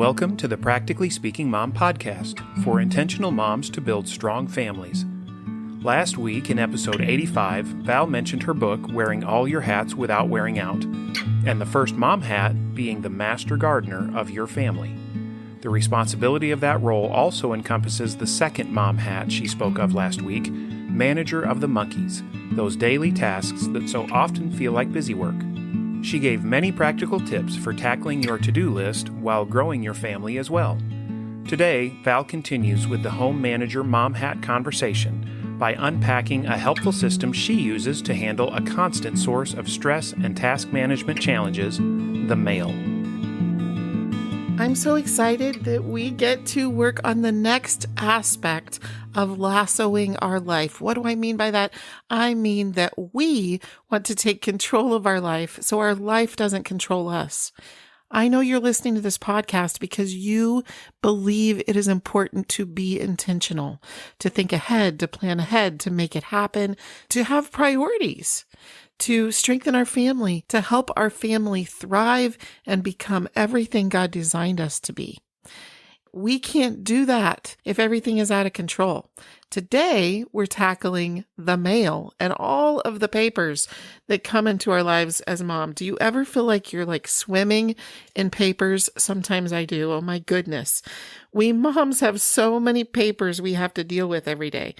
Welcome to the Practically Speaking Mom podcast for intentional moms to build strong families. Last week in episode 85, Val mentioned her book, Wearing All Your Hats Without Wearing Out, and the first mom hat being the master gardener of your family. The responsibility of that role also encompasses the second mom hat she spoke of last week, manager of the monkeys, those daily tasks that so often feel like busy work. She gave many practical tips for tackling your to-do list while growing your family as well. Today, Val continues with the home manager mom hat conversation by unpacking a helpful system she uses to handle a constant source of stress and task management challenges, the mail. I'm so excited that we get to work on the next aspect of lassoing our life. What do I mean by that? I mean that we want to take control of our life so our life doesn't control us. I know you're listening to this podcast because you believe it is important to be intentional, to think ahead, to plan ahead, to make it happen, to have priorities, to strengthen our family, to help our family thrive and become everything God designed us to be. We can't do that if everything is out of control. Today, we're tackling the mail and all of the papers that come into our lives as mom. Do you ever feel like you're like swimming in papers? Sometimes I do. Oh my goodness. We moms have so many papers we have to deal with every day.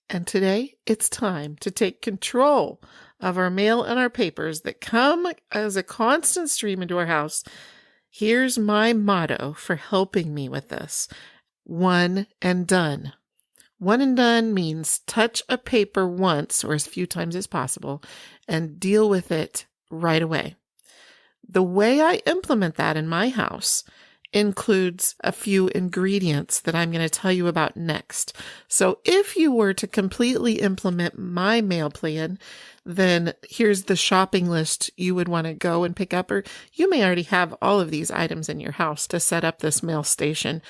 And today, it's time to take control of our mail and our papers that come as a constant stream into our house. Here's my motto for helping me with this. One and done. One and done means touch a paper once or as few times as possible and deal with it right away. The way I implement that in my house includes a few ingredients that I'm going to tell you about next. So if you were to completely implement my mail plan, then here's the shopping list you would want to go and pick up, or you may already have all of these items in your house to set up this mail station.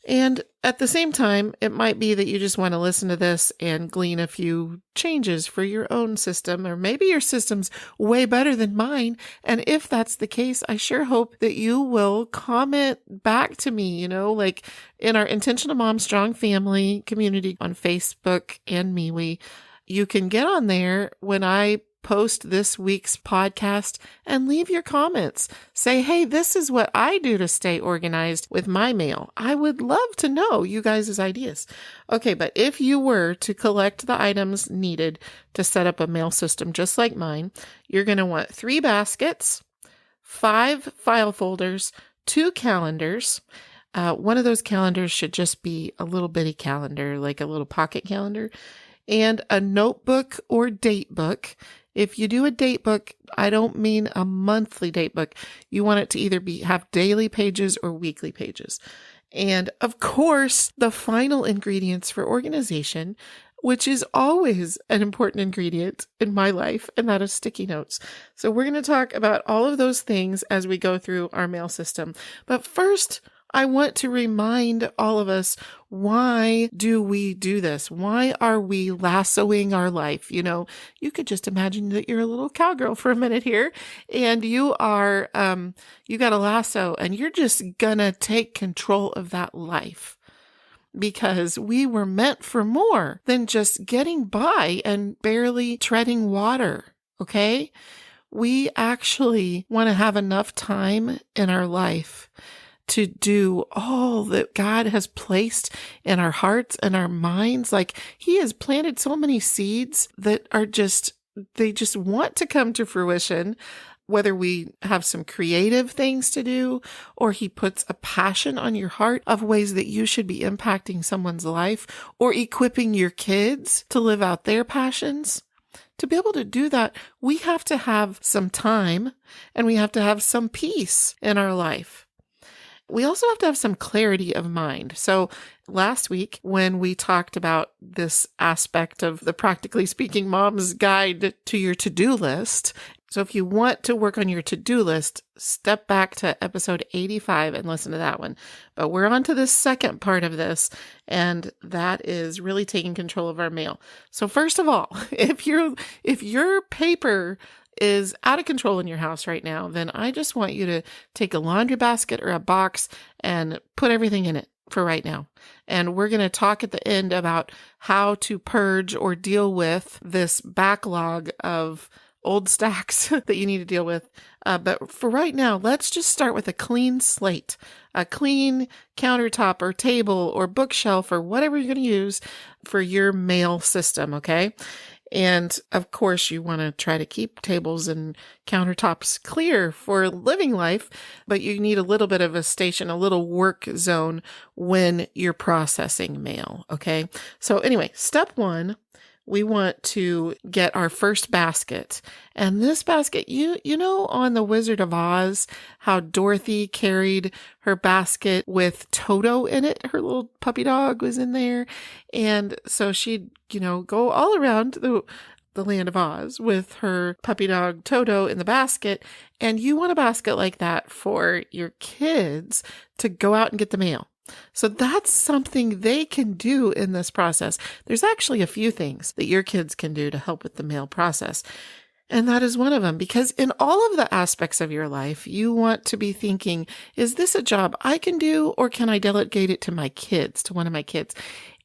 And at the same time, it might be that you just want to listen to this and glean a few changes for your own system, or maybe your system's way better than mine. And if that's the case, I sure hope that you will comment back to me, like in our Intentional Mom Strong Family community on Facebook and MeWe. You can get on there when I post this week's podcast and leave your comments. Say, hey, this is what I do to stay organized with my mail. I would love to know you guys' ideas. Okay, but if you were to collect the items needed to set up a mail system just like mine, you're going to want 3 baskets, 5 file folders, 2 calendars. One of those calendars should just be a little bitty calendar, like a little pocket calendar, and a notebook or date book. If you do a date book, I don't mean a monthly date book. You want it to either have daily pages or weekly pages. And of course, the final ingredients for organization, which is always an important ingredient in my life, and that is sticky notes. So we're going to talk about all of those things as we go through our mail system. But first, I want to remind all of us, why do we do this? Why are we lassoing our life? You could just imagine that you're a little cowgirl for a minute here, and you are, you got a lasso, and you're just gonna take control of that life. Because we were meant for more than just getting by and barely treading water, okay? We actually want to have enough time in our life to do all that God has placed in our hearts and our minds. Like He has planted so many seeds that are they just want to come to fruition, whether we have some creative things to do, or He puts a passion on your heart of ways that you should be impacting someone's life or equipping your kids to live out their passions. To be able to do that, we have to have some time and we have to have some peace in our life. We also have to have some clarity of mind. So last week, when we talked about this aspect of the Practically Speaking Mom's Guide to your to-do list, so if you want to work on your to-do list, step back to episode 85 and listen to that one. But we're on to the second part of this, and that is really taking control of our mail. So first of all, if your paper is out of control in your house right now, then I just want you to take a laundry basket or a box and put everything in it for right now. And we're going to talk at the end about how to purge or deal with this backlog of old stacks that you need to deal with. But for right now, let's just start with a clean slate, a clean countertop or table or bookshelf or whatever you're going to use for your mail system, okay? And of course, you want to try to keep tables and countertops clear for living life, but you need a little bit of a station, a little work zone when you're processing mail, okay? So anyway, step one, we want to get our first basket. And this basket, you know on The Wizard of Oz, how Dorothy carried her basket with Toto in it. Her little puppy dog was in there. And so she'd, go all around the land of Oz with her puppy dog Toto in the basket. And you want a basket like that for your kids to go out and get the mail. So that's something they can do in this process. There's actually a few things that your kids can do to help with the mail process. And that is one of them, because in all of the aspects of your life, you want to be thinking, is this a job I can do, or can I delegate it to my kids, to one of my kids?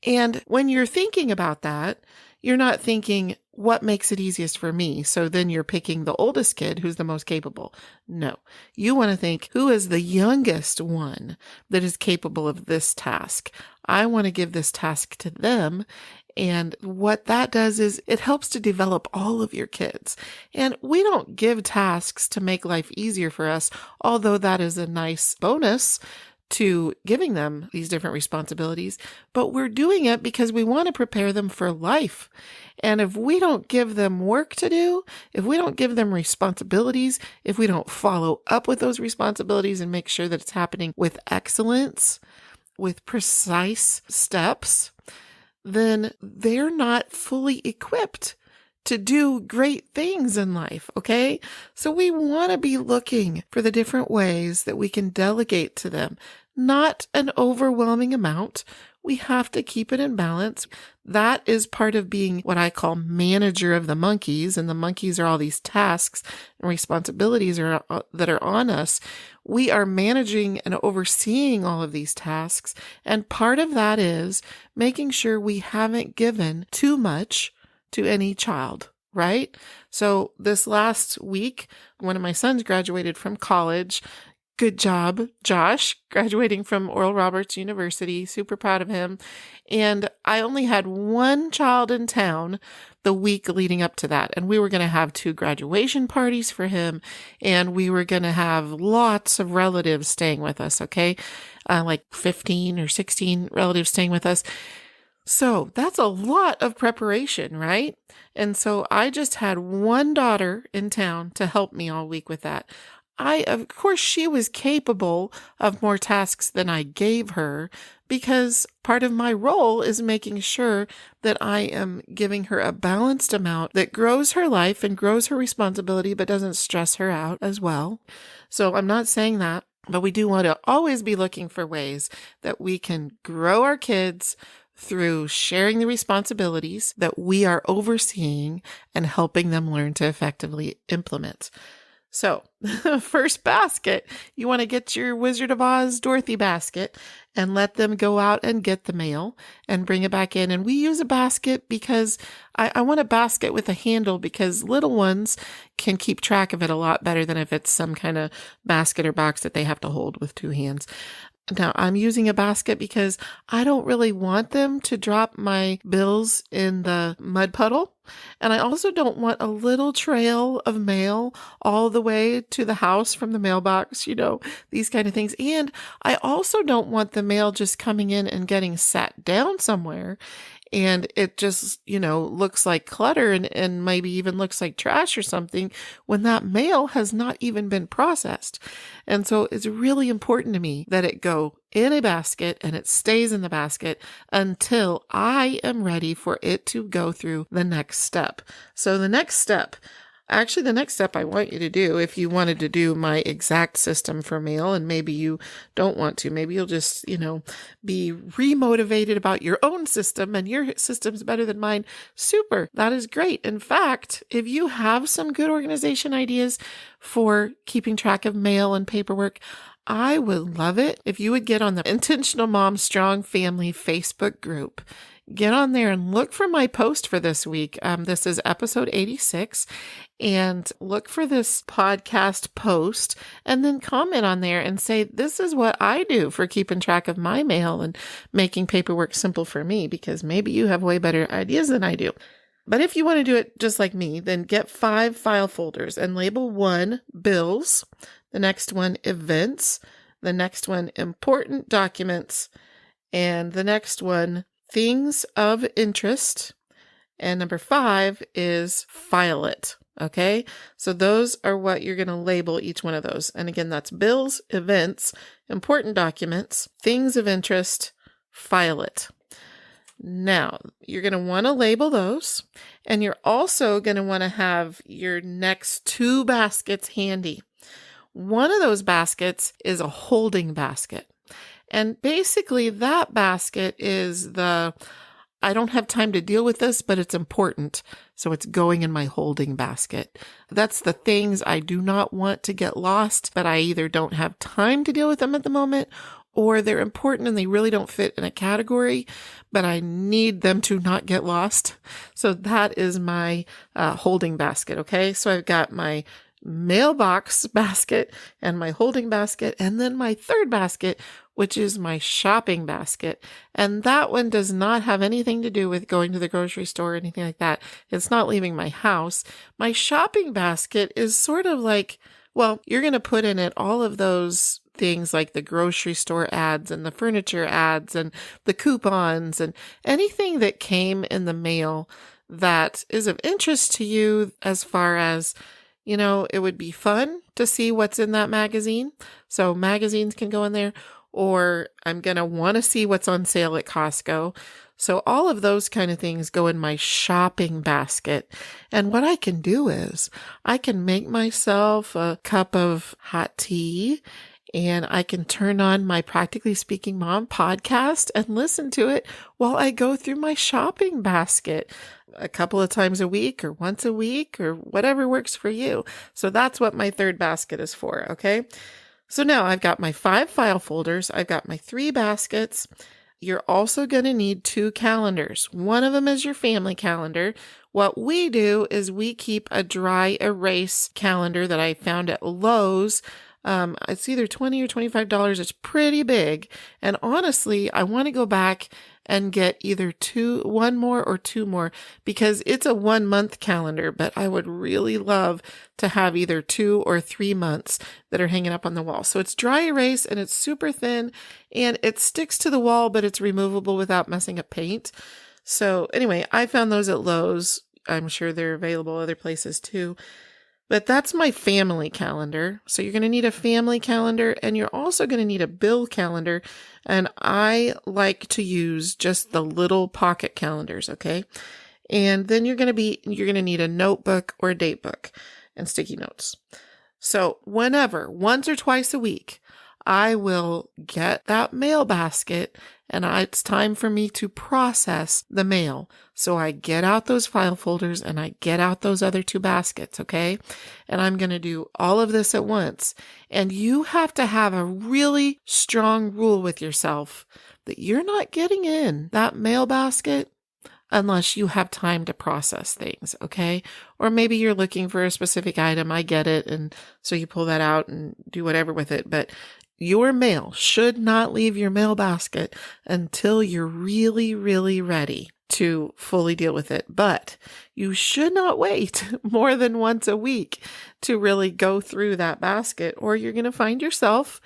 And when you're thinking about that, you're not thinking, what makes it easiest for me? So then you're picking the oldest kid who's the most capable. No, you want to think, who is the youngest one that is capable of this task? I want to give this task to them. And what that does is it helps to develop all of your kids. And we don't give tasks to make life easier for us, although that is a nice bonus to giving them these different responsibilities, but we're doing it because we want to prepare them for life. And if we don't give them work to do, if we don't give them responsibilities, if we don't follow up with those responsibilities and make sure that it's happening with excellence, with precise steps, then they're not fully equipped to do great things in life, okay? So we want to be looking for the different ways that we can delegate to them. Not an overwhelming amount. We have to keep it in balance. That is part of being what I call manager of the monkeys, and the monkeys are all these tasks and responsibilities that are on us. We are managing and overseeing all of these tasks, and part of that is making sure we haven't given too much to any child, right? So this last week, one of my sons graduated from college. Good job, Josh, graduating from Oral Roberts University. Super proud of him. And I only had one child in town the week leading up to that. And we were going to have 2 graduation parties for him. And we were going to have lots of relatives staying with us, okay? Like 15 or 16 relatives staying with us. So that's a lot of preparation, right? And so I just had one daughter in town to help me all week with that. Of course, she was capable of more tasks than I gave her, because part of my role is making sure that I am giving her a balanced amount that grows her life and grows her responsibility, but doesn't stress her out as well. So I'm not saying that, but we do want to always be looking for ways that we can grow our kids through sharing the responsibilities that we are overseeing and helping them learn to effectively implement. So, first basket, you want to get your Wizard of Oz Dorothy basket and let them go out and get the mail and bring it back in. And we use a basket because I want a basket with a handle, because little ones can keep track of it a lot better than if it's some kind of basket or box that they have to hold with 2 hands. Now, I'm using a basket because I don't really want them to drop my bills in the mud puddle. And I also don't want a little trail of mail all the way to the house from the mailbox, these kind of things. And I also don't want the mail just coming in and getting sat down somewhere. And it just, looks like clutter and maybe even looks like trash or something when that mail has not even been processed. And so it's really important to me that it go in a basket and it stays in the basket until I am ready for it to go through the next step. So the next step, Actually, the next step I want you to do, if you wanted to do my exact system for mail, and maybe you don't want to, maybe you'll just, be remotivated about your own system and your system's better than mine. Super. That is great. In fact, if you have some good organization ideas for keeping track of mail and paperwork, I would love it if you would get on the Intentional Mom Strong Family Facebook group. Get on there and look for my post for this week. This is episode 86, and look for this podcast post and then comment on there and say, this is what I do for keeping track of my mail and making paperwork simple for me, because maybe you have way better ideas than I do. But if you want to do it just like me, then get 5 file folders and label one bills, the next one events, the next one important documents, and the next one things of interest, and number 5 is file it. Okay, so those are what you're going to label each one of those. And again, that's bills, events, important documents, things of interest, file it. Now, you're going to want to label those, and you're also going to want to have your next 2 baskets handy. One of those baskets is a holding basket. And basically that basket is I don't have time to deal with this, but it's important. So it's going in my holding basket. That's the things I do not want to get lost, but I either don't have time to deal with them at the moment, or they're important and they really don't fit in a category, but I need them to not get lost. So that is my holding basket. Okay. So I've got my mailbox basket and my holding basket, and then my third basket, which is my shopping basket. And that one does not have anything to do with going to the grocery store or anything like that. It's not leaving my house. My shopping basket is sort of like, well, you're going to put in it all of those things like the grocery store ads and the furniture ads and the coupons and anything that came in the mail that is of interest to you, as far as, it would be fun to see what's in that magazine. So magazines can go in there, or I'm going to want to see what's on sale at Costco. So all of those kind of things go in my shopping basket. And what I can do is I can make myself a cup of hot tea, and I can turn on my Practically Speaking Mom podcast and listen to it while I go through my shopping basket a couple of times a week or once a week or whatever works for you. So that's what my third basket is for. Okay. So now I've got my 5 file folders. I've got my 3 baskets. You're also going to need 2 calendars. One of them is your family calendar. What we do is we keep a dry erase calendar that I found at Lowe's. It's either $20 or $25. It's pretty big. And honestly, I want to go back and get either 1 more or 2 more, because it's a 1-month calendar, but I would really love to have either 2 or 3 months that are hanging up on the wall. So it's dry erase and it's super thin and it sticks to the wall, but it's removable without messing up paint. So anyway, I found those at Lowe's. I'm sure they're available other places too. But that's my family calendar. So you're going to need a family calendar, and you're also going to need a bill calendar. And I like to use just the little pocket calendars. Okay. And then you're going to need a notebook or a date book and sticky notes. So once or twice a week, I will get that mail basket, and it's time for me to process the mail. So I get out those file folders and I get out those other 2 baskets, okay? And I'm going to do all of this at once. And you have to have a really strong rule with yourself that you're not getting in that mail basket unless you have time to process things, okay? Or maybe you're looking for a specific item. I get it. And so you pull that out and do whatever with it. But your mail should not leave your mail basket until you're really, really ready to fully deal with it. But you should not wait more than once a week to really go through that basket, or you're going to find yourself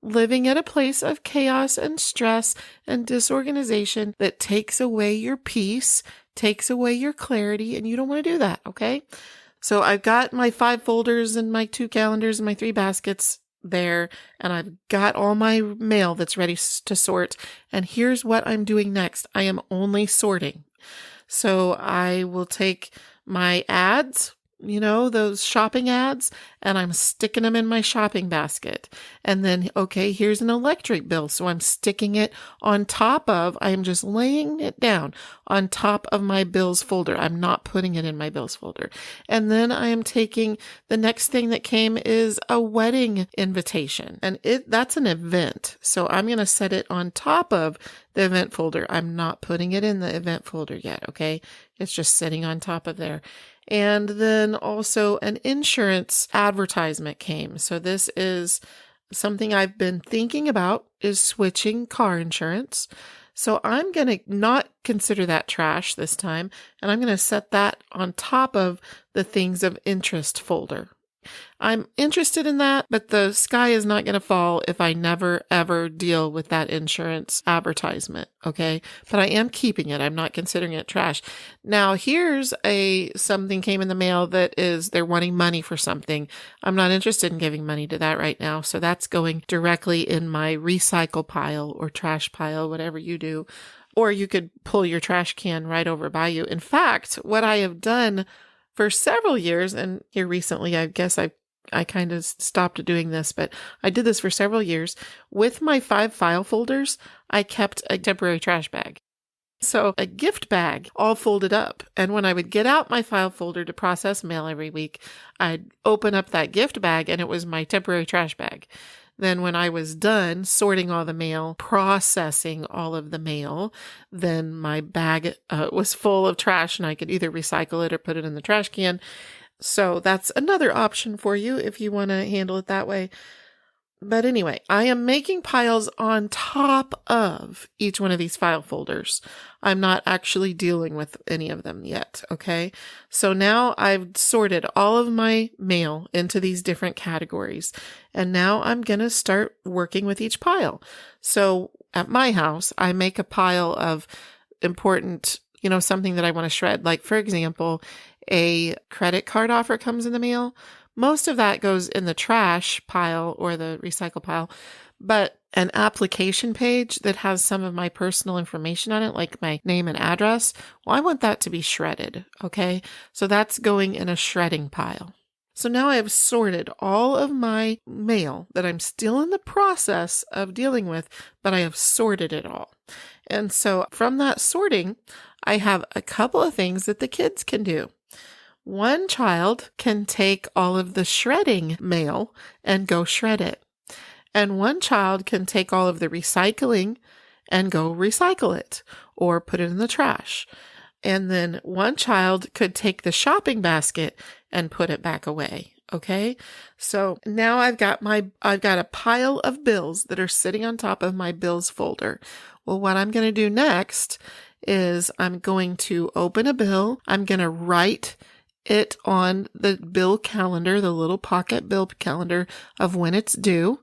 living at a place of chaos and stress and disorganization that takes away your peace, takes away your clarity, and you don't want to do that, okay? So I've got my 5 folders and my 2 calendars and my 3 baskets there, and I've got all my mail that's ready to sort. And here's what I'm doing next. I am only sorting. So I will take my ads those shopping ads, and I'm sticking them in my shopping basket. And then, okay, here's an electric bill. So I'm sticking it I'm just laying it down on top of my bills folder. I'm not putting it in my bills folder. And then I am taking the next thing that came is a wedding invitation. And that's an event. So I'm going to set it on top of the event folder. I'm not putting it in the event folder yet. Okay. It's just sitting on top of there. And then also an insurance advertisement came. So this is something I've been thinking about, is switching car insurance. So I'm going to not consider that trash this time, and I'm going to set that on top of the things of interest folder. I'm interested in that, but the sky is not going to fall if I never, ever deal with that insurance advertisement. Okay. But I am keeping it. I'm not considering it trash. Now here's something came in the mail that is, they're wanting money for something. I'm not interested in giving money to that right now. So that's going directly in my recycle pile or trash pile, whatever you do. Or you could pull your trash can right over by you. In fact, what I have done for several years, and here recently, I guess I kind of stopped doing this, but I did this for several years. With my 5 file folders, I kept a temporary trash bag. So a gift bag all folded up. And when I would get out my file folder to process mail every week, I'd open up that gift bag and it was my temporary trash bag. Then when I was done sorting all the mail, processing all of the mail, then my bag was full of trash and I could either recycle it or put it in the trash can. So that's another option for you if you want to handle it that way. But anyway, I am making piles on top of each one of these file folders. I'm not actually dealing with any of them yet, okay? So now I've sorted all of my mail into these different categories, and now I'm going to start working with each pile. So at my house, I make a pile of important, something that I want to shred. Like, for example, a credit card offer comes in the mail. Most of that goes in the trash pile or the recycle pile, but an application page that has some of my personal information on it, like my name and address, well, I want that to be shredded, okay? So that's going in a shredding pile. So now I have sorted all of my mail that I'm still in the process of dealing with, but I have sorted it all. And so from that sorting, I have a couple of things that the kids can do. One child can take all of the shredding mail and go shred it. And one child can take all of the recycling and go recycle it or put it in the trash. And then one child could take the shopping basket and put it back away. Okay. So now I've got a pile of bills that are sitting on top of my bills folder. Well, what I'm going to do next is I'm going to open a bill. I'm going to write it on the bill calendar, the little pocket bill calendar of when it's due.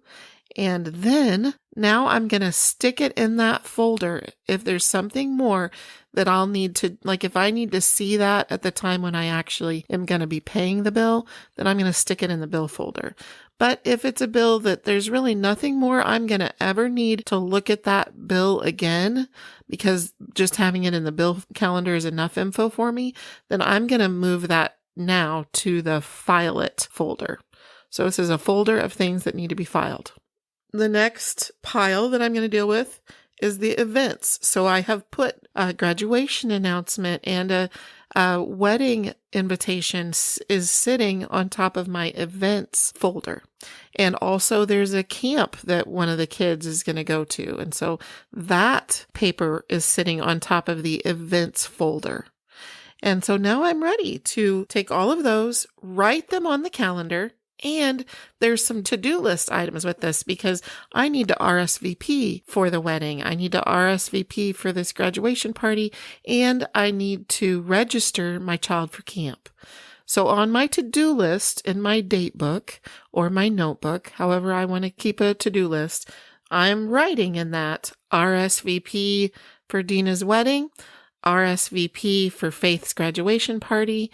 And then now I'm going to stick it in that folder. If there's something more that I'll need to, like if I need to see that at the time when I actually am going to be paying the bill, then I'm going to stick it in the bill folder. But if it's a bill that there's really nothing more I'm going to ever need to look at that bill again, because just having it in the bill calendar is enough info for me, then I'm going to move that now to the File It folder. So this is a folder of things that need to be filed. The next pile that I'm going to deal with is the events. So I have put a graduation announcement and a wedding invitation is sitting on top of my events folder. And also there's a camp that one of the kids is going to go to. And so that paper is sitting on top of the events folder. And so now I'm ready to take all of those, write them on the calendar. And there's some to-do list items with this because I need to RSVP for the wedding. I need to RSVP for this graduation party, and I need to register my child for camp. So on my to-do list in my date book or my notebook, however I want to keep a to-do list, I'm writing in that RSVP for Dina's wedding, RSVP for Faith's graduation party,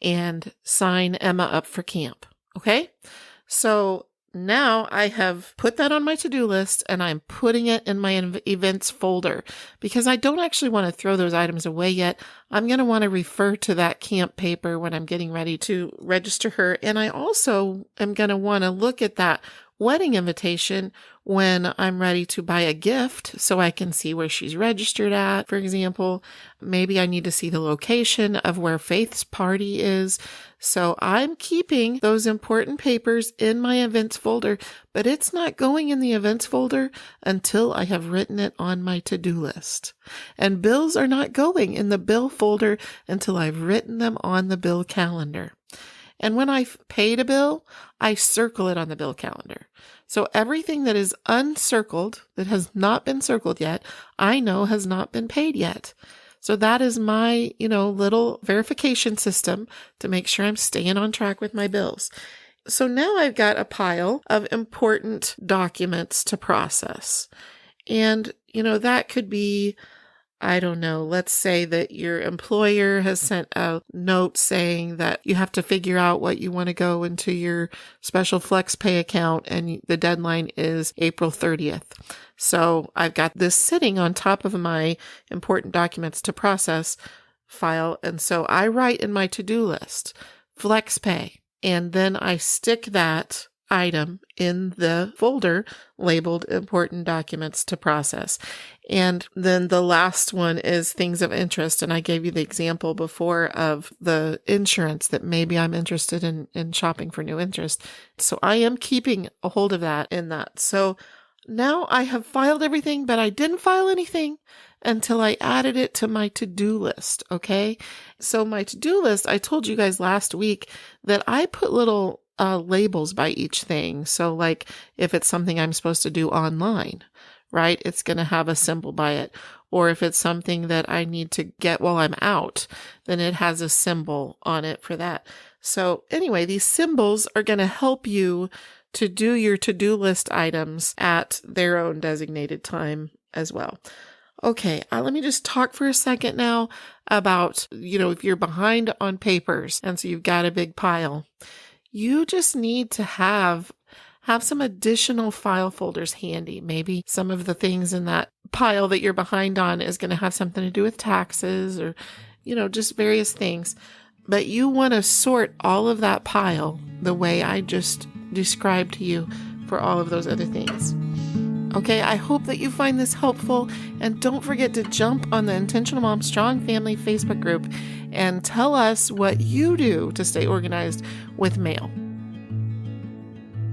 and sign Emma up for camp. Okay, so now I have put that on my to-do list and I'm putting it in my events folder because I don't actually want to throw those items away yet. I'm going to want to refer to that camp paper when I'm getting ready to register her. And I also am going to want to look at that wedding invitation when I'm ready to buy a gift so I can see where she's registered at, for example. Maybe I need to see the location of where Faith's party is. So I'm keeping those important papers in my events folder, but it's not going in the events folder until I have written it on my to-do list. And bills are not going in the bill folder until I've written them on the bill calendar. And when I've paid a bill, I circle it on the bill calendar. So everything that is uncircled, that has not been circled yet, I know has not been paid yet. So that is my, little verification system to make sure I'm staying on track with my bills. So now I've got a pile of important documents to process. And, that could be, I don't know, let's say that your employer has sent a note saying that you have to figure out what you want to go into your special flex pay account and the deadline is April 30th. So I've got this sitting on top of my important documents to process file. And so I write in my to-do list, flex pay, and then I stick that item in the folder labeled important documents to process. And then the last one is things of interest. And I gave you the example before of the insurance that maybe I'm interested in shopping for new interest. So I am keeping a hold of that in that. So now I have filed everything, but I didn't file anything until I added it to my to-do list. Okay. So my to-do list, I told you guys last week that I put little labels by each thing. So like if it's something I'm supposed to do online, right? It's going to have a symbol by it. Or if it's something that I need to get while I'm out, then it has a symbol on it for that. So anyway, these symbols are going to help you to do your to-do list items at their own designated time as well. Okay, let me just talk for a second now about, if you're behind on papers and so you've got a big pile, you just need to have some additional file folders handy. Maybe some of the things in that pile that you're behind on is going to have something to do with taxes or, just various things. But you want to sort all of that pile the way I just described to you for all of those other things. Okay, I hope that you find this helpful, and don't forget to jump on the Intentional Mom Strong Family Facebook group and tell us what you do to stay organized with mail.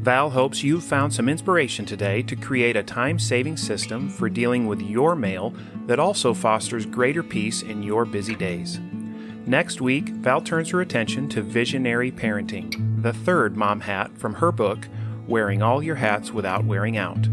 Val hopes you've found some inspiration today to create a time-saving system for dealing with your mail that also fosters greater peace in your busy days. Next week, Val turns her attention to visionary parenting, the third mom hat from her book, Wearing All Your Hats Without Wearing Out.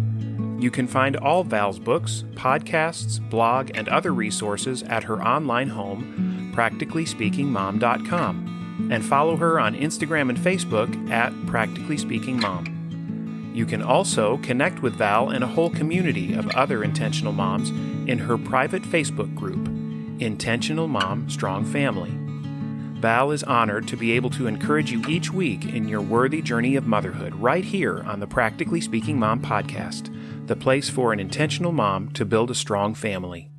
You can find all Val's books, podcasts, blog, and other resources at her online home, practicallyspeakingmom.com, and follow her on Instagram and Facebook at Practically Speaking Mom. You can also connect with Val and a whole community of other intentional moms in her private Facebook group, Intentional Mom Strong Family. Val is honored to be able to encourage you each week in your worthy journey of motherhood right here on the Practically Speaking Mom podcast, the place for an intentional mom to build a strong family.